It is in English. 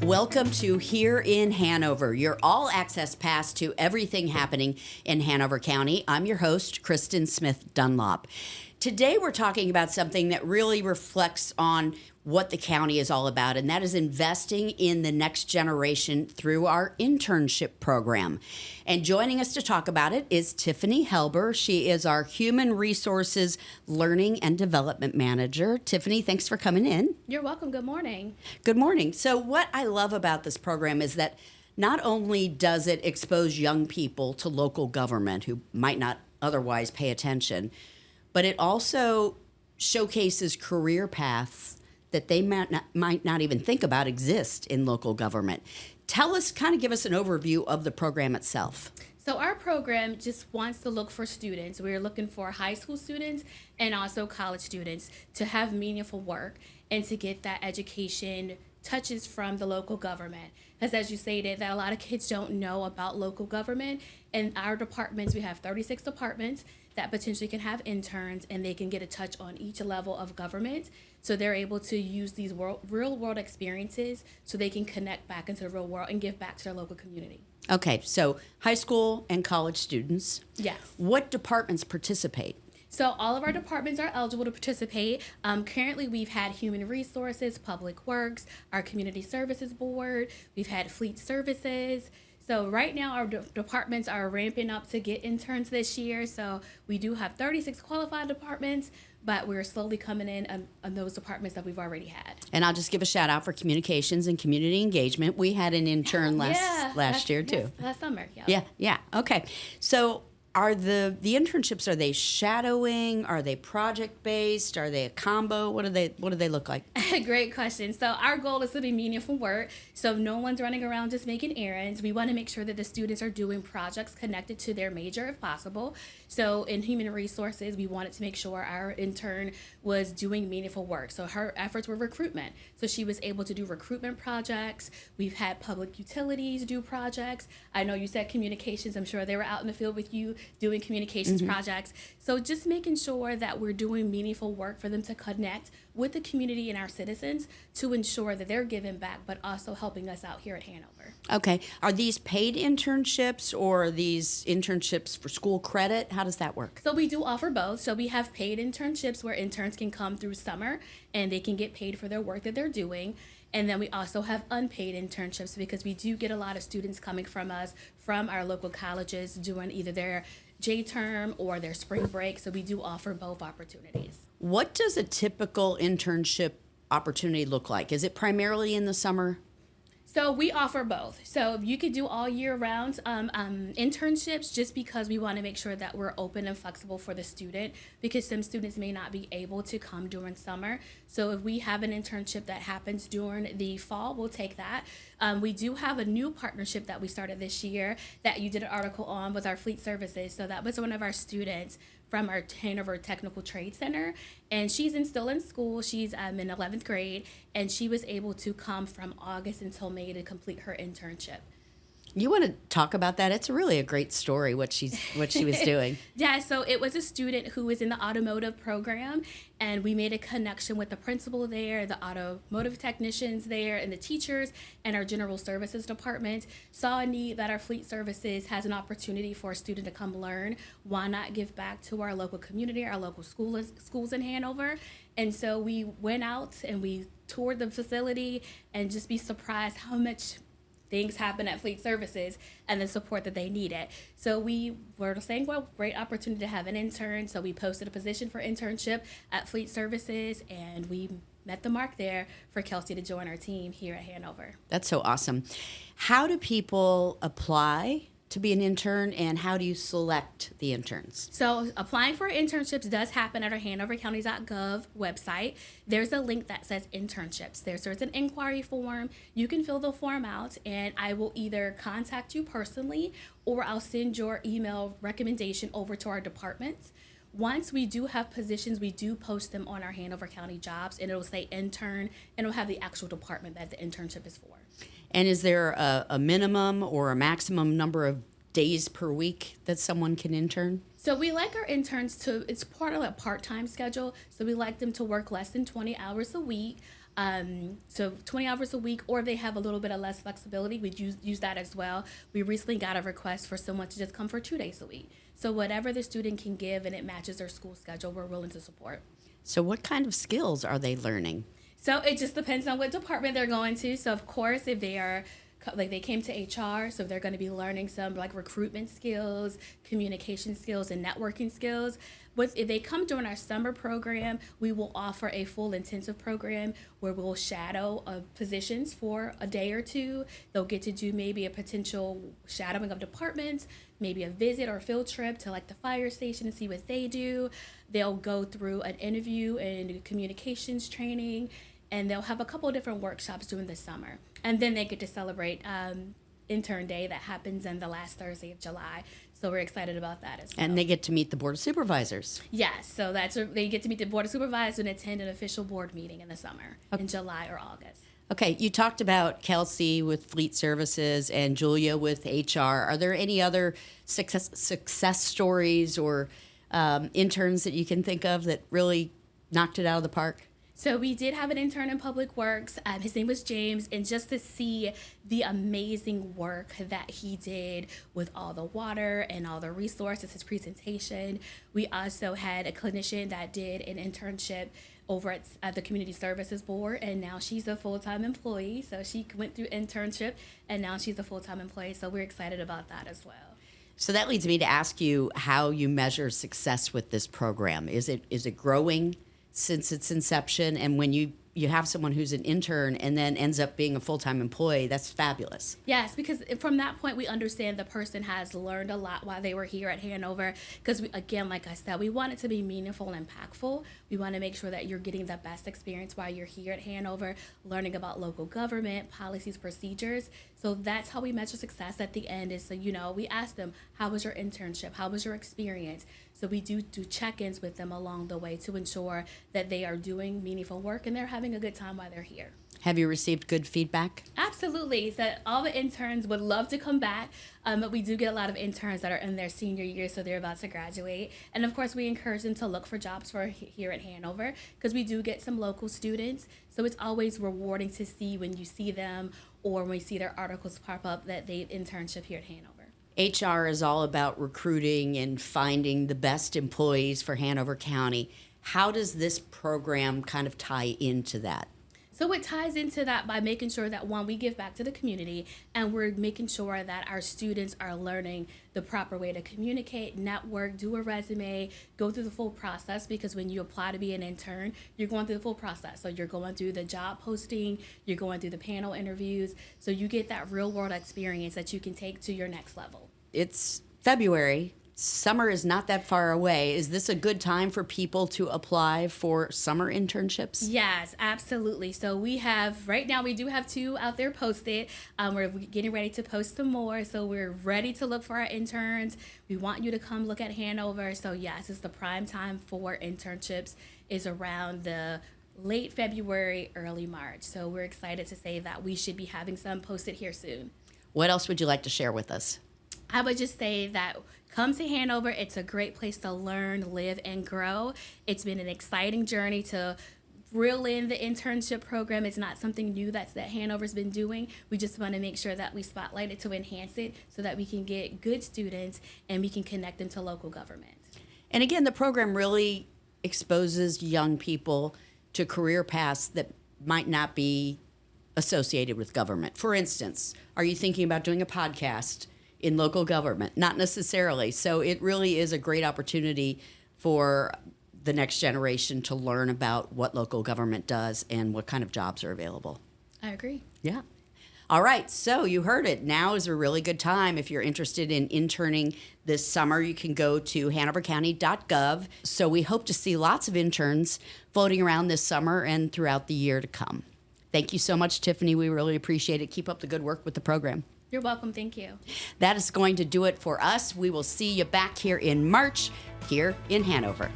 Welcome to Hear In Hanover, your all-access pass to everything happening in Hanover County. I'm your host, Kristen Smith Dunlop. Today we're talking about something that really reflects on what the county is all about, and that is investing in the next generation through our internship program. And joining us to talk about it is Tiffany Helber. She is our Human Resources Learning and Development Manager. Tiffany, thanks for coming in. You're welcome. Good morning. Good morning. So what I love about this program is that not only does it expose young people to local government who might not otherwise pay attention, but it also showcases career paths that they might not even think about exist in local government. Tell us, kind of give us an overview of the program itself. So our program just wants to look for students. We're looking for high school students and also college students to have meaningful work and to get that education touches from the local government. Because as you stated, that a lot of kids don't know about local government. In our departments, we have 36 departments that potentially can have interns, and they can get a touch on each level of government. So they're able to use these real world experiences so they can connect back into the real world and give back to their local community. Okay, so high school and college students. Yes. What departments participate? So all of our departments are eligible to participate. Currently, we've had Human Resources, Public Works, our Community Services Board. We've had Fleet Services. So right now, our departments are ramping up to get interns this year. So we do have 36 qualified departments, but we're slowly coming in on those departments that we've already had. And I'll just give a shout out for communications and community engagement. We had an intern last year too. Last summer, yeah. Yeah. Okay. So are the internships, are they shadowing? Are they project based? Are they a combo? What do they look like? Great question. So our goal is to be meaningful work. So no one's running around just making errands. We want to make sure that the students are doing projects connected to their major if possible. So in human resources, we wanted to make sure our intern was doing meaningful work. So her efforts were recruitment. So she was able to do recruitment projects. We've had public utilities do projects. I know you said communications. I'm sure they were out in the field with you doing communications projects. So just making sure that we're doing meaningful work for them to connect with the community and our citizens to ensure that they're giving back, but also helping us out here at Hanover. Okay. Are these paid internships or are these internships for school credit? How does that work? So we do offer both. So we have paid internships where interns can come through summer and they can get paid for their work that they're doing. And then we also have unpaid internships because we do get a lot of students coming from us from our local colleges doing either their J-term or their spring break. So we do offer both opportunities. What does a typical internship opportunity look like? Is it primarily in the summer? So we offer both. So you could do all year round internships just because we want to make sure that we're open and flexible for the student because some students may not be able to come during summer. So if we have an internship that happens during the fall, we'll take that. We do have a new partnership that we started this year that you did an article on with our Fleet Services. So that was one of our students from our Hanover Technical Trade Center, and she's still in school. She's in 11th grade, and she was able to come from August until May to complete her internship. You want to talk about that? It's really a great story, what she was doing. Yeah, so it was a student who was in the automotive program, and we made a connection with the principal there, the automotive technicians there, and the teachers, and our general services department. Saw a need that our fleet services has an opportunity for a student to come learn. Why not give back to our local community, our local schools in Hanover? And so we went out and we toured the facility and just be surprised how much things happen at Fleet Services and the support that they needed. So we were saying, well, great opportunity to have an intern. So we posted a position for internship at Fleet Services, and we met the mark there for Kelsey to join our team here at Hanover. That's so awesome. How do people apply to be an intern, and how do you select the interns? So applying for internships does happen at our hanovercounty.gov website. There's a link that says internships. There's an inquiry form. You can fill the form out, and I will either contact you personally or I'll send your email recommendation over to our departments. Once we do have positions, we do post them on our Hanover County jobs, and it'll say intern, and it'll have the actual department that the internship is for. And is there a minimum or a maximum number of days per week that someone can intern? So we like our interns to, it's part of a part-time schedule, so we like them to work less than 20 hours a week. So 20 hours a week, or if they have a little bit of less flexibility, we use that as well. We recently got a request for someone to just come for 2 days a week. So whatever the student can give and it matches their school schedule, we're willing to support. So what kind of skills are they learning? So it just depends on what department they're going to. So of course, if they are like they came to HR, so they're going to be learning some like recruitment skills, communication skills, and networking skills. But if they come during our summer program, we will offer a full intensive program where we'll shadow positions for a day or two. They'll get to do maybe a potential shadowing of departments, maybe a visit or field trip to like the fire station and see what they do. They'll go through an interview and communications training, and they'll have a couple of different workshops during the summer. And then they get to celebrate Intern Day that happens on the last Thursday of July. So we're excited about that as well. And they get to meet the Board of Supervisors. Yes, so they get to meet the Board of Supervisors and attend an official board meeting in the summer, in July or August. Okay, you talked about Kelsey with Fleet Services and Julia with HR. Are there any other success stories or interns that you can think of that really knocked it out of the park? So we did have an intern in Public Works. His name was James, and just to see the amazing work that he did with all the water and all the resources, his presentation. We also had a clinician that did an internship over at the Community Services Board, and now she's a full-time employee. So she went through internship, and now she's a full-time employee. So we're excited about that as well. So that leads me to ask you how you measure success with this program. Is it growing since its inception? And when you have someone who's an intern and then ends up being a full-time employee, that's fabulous. Yes, because from that point, we understand the person has learned a lot while they were here at Hanover. Because, again, like I said, we want it to be meaningful and impactful. We want to make sure that you're getting the best experience while you're here at Hanover, learning about local government, policies, procedures. So that's how we measure success at the end is, so, we ask them, how was your internship? How was your experience? So we do check-ins with them along the way to ensure that they are doing meaningful work and they're having a good time while they're here. Have you received good feedback? Absolutely. So all the interns would love to come back, but we do get a lot of interns that are in their senior year, so they're about to graduate. And of course, we encourage them to look for jobs here at Hanover, because we do get some local students. So it's always rewarding to see when you see them or when we see their articles pop up that they internship here at Hanover. HR is all about recruiting and finding the best employees for Hanover County. How does this program kind of tie into that? So it ties into that by making sure that, one, we give back to the community, and we're making sure that our students are learning the proper way to communicate, network, do a resume, go through the full process, because when you apply to be an intern, you're going through the full process. So you're going through the job posting, you're going through the panel interviews, so you get that real world experience that you can take to your next level. It's February. Summer is not that far away. Is this a good time for people to apply for summer internships? Yes, absolutely. So right now we do have 2 out there posted. We're getting ready to post some more. So we're ready to look for our interns. We want you to come look at Hanover. So yes, it's the prime time for internships is around the late February, early March. So we're excited to say that we should be having some posted here soon. What else would you like to share with us? I would just say that come to Hanover. It's a great place to learn, live, and grow. It's been an exciting journey to reel in the internship program. It's not something new that Hanover's been doing. We just want to make sure that we spotlight it to enhance it so that we can get good students and we can connect them to local government. And again, the program really exposes young people to career paths that might not be associated with government. For instance, are you thinking about doing a podcast in local government? Not necessarily. So it really is a great opportunity for the next generation to learn about what local government does and what kind of jobs are available. I agree. Yeah. All right, so you heard it. Now is a really good time. If you're interested in interning this summer, you can go to hanovercounty.gov. So we hope to see lots of interns floating around this summer and throughout the year to come. Thank you so much, Tiffany. We really appreciate it. Keep up the good work with the program. You're welcome. Thank you. That is going to do it for us. We will see you back here in March, here in Hanover.